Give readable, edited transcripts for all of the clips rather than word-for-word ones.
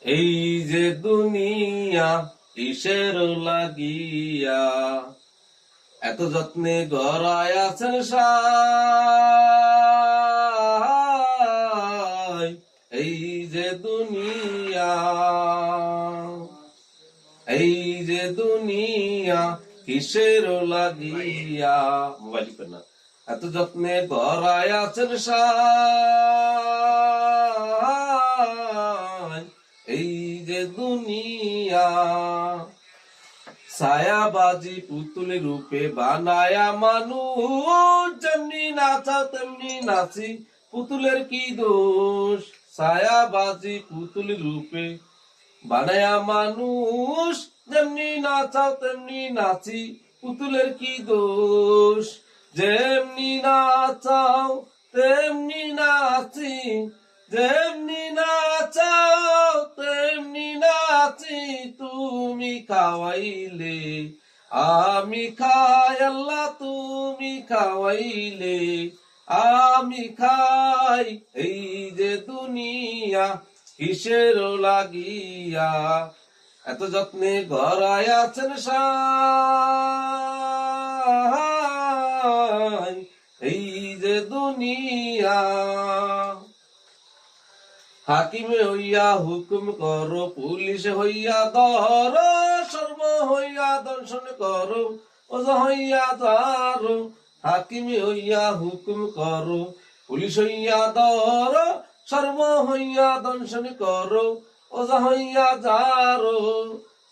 এই যে দুনিয়া কিসের লাগিয়া এত যত্নে গড়ায় আছেন সাই। এই যে দুনিয়া, এই যে দুনিয়া কিসের লাগিয়া, মোবাইল টিপেন না, এত যত্নে গড়ায় আছেন সাই। এই যে দুনিয়া ছায়াবাজি পুতুল রূপে বানায়া মানুষ, যেমনি নাচাও তেমনি নাচি, পুতুলের কি দোষ। ছায়াবাজি পুতুল রূপে বানায়া মানুষ, যেমনি নাচাও তেমনি নাচি, পুতুলের কি দোষ। যেমনি নাচাও তেমনি নাচি, যেমনি নাচাও তেমনি নাচি, তুমি খাওয়াইলে আমি খাই, আল্লাহ তুমি খাওয়াইলে আমি খাই। এই যে দুনিয়া কিসের লাগিয়া এত যত্নে গড়ায় আছেন সাই। এই যে দুনিয়া হাকিমে হইয়া হুকুম করো, পুলিশ হইয়া ধর, সর্ব হইয়া দর্শন করো, ওজা হইয়া ধরো। হাকিমে হইয়া হুকুম করো, পুলিশ হইয়া ধর, সর্ব হইয়া দর্শন করো, ওজা হইয়া যারো।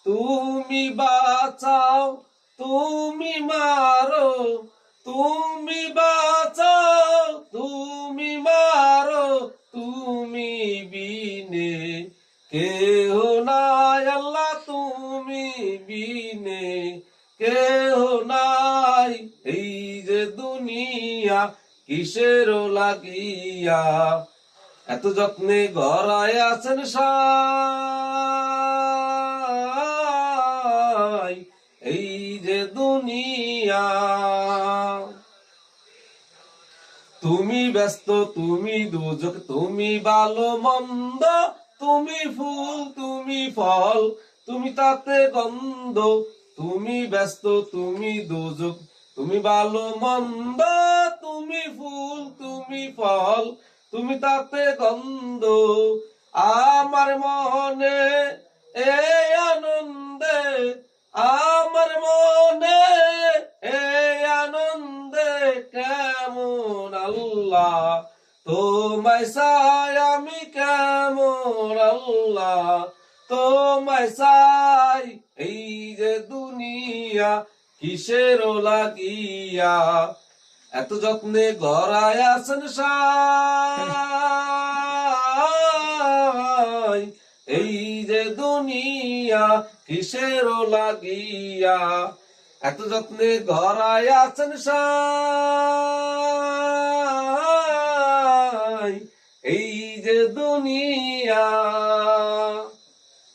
তুমি বাঁচাও তুমি মারো, তুমি বাঁচাও তুমি মারো, তুমি বিনে কেহ নাই, আল্লাহ তুমি বিনে কেহ নাই। এই যে দুনিয়া কিসের লাগিয়া এত যত্নে গড়ায় আছেন সাই। এই যে দুনিয়া তুমি ব্যস্ত তুমি দুজক, তুমি ভালো মন্দ, তুমি ফুল তুমি ফল, তুমি তাতে গন্ধ। তুমি ব্যস্ত তুমি দুজক, তুমি ভালো মন্দ, তুমি ফুল তুমি ফল, তুমি তাতে গন্ধ। আমার মনে এই আনন্দে, আমার মনে এই আনন্দে কেমন আল্লাহ তোমায় চাই, আমি কেমন আল্লাহ তোমায় চাই। এই যে দুনিয়া কিসের লাগিয়া এত যত্নে গড়ায় আছেন সাই। এই যে দুনিয়া কিসের লাগিয়া এত যত্নে গড়ায় আছেন সাই। এই যে দুনিয়া,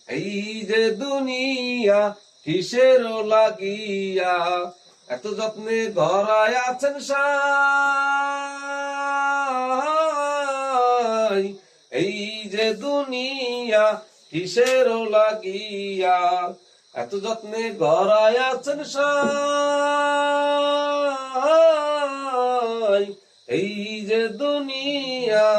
এই যে দুনিয়া কিসের লাগিয়া এত যত্নে গড়ায় আছেন সাই। এই যে দুনিয়া কিসের লাগিয়া এত যত্নে গড়ায় আছেন সাই। এই যে দুনিয়া।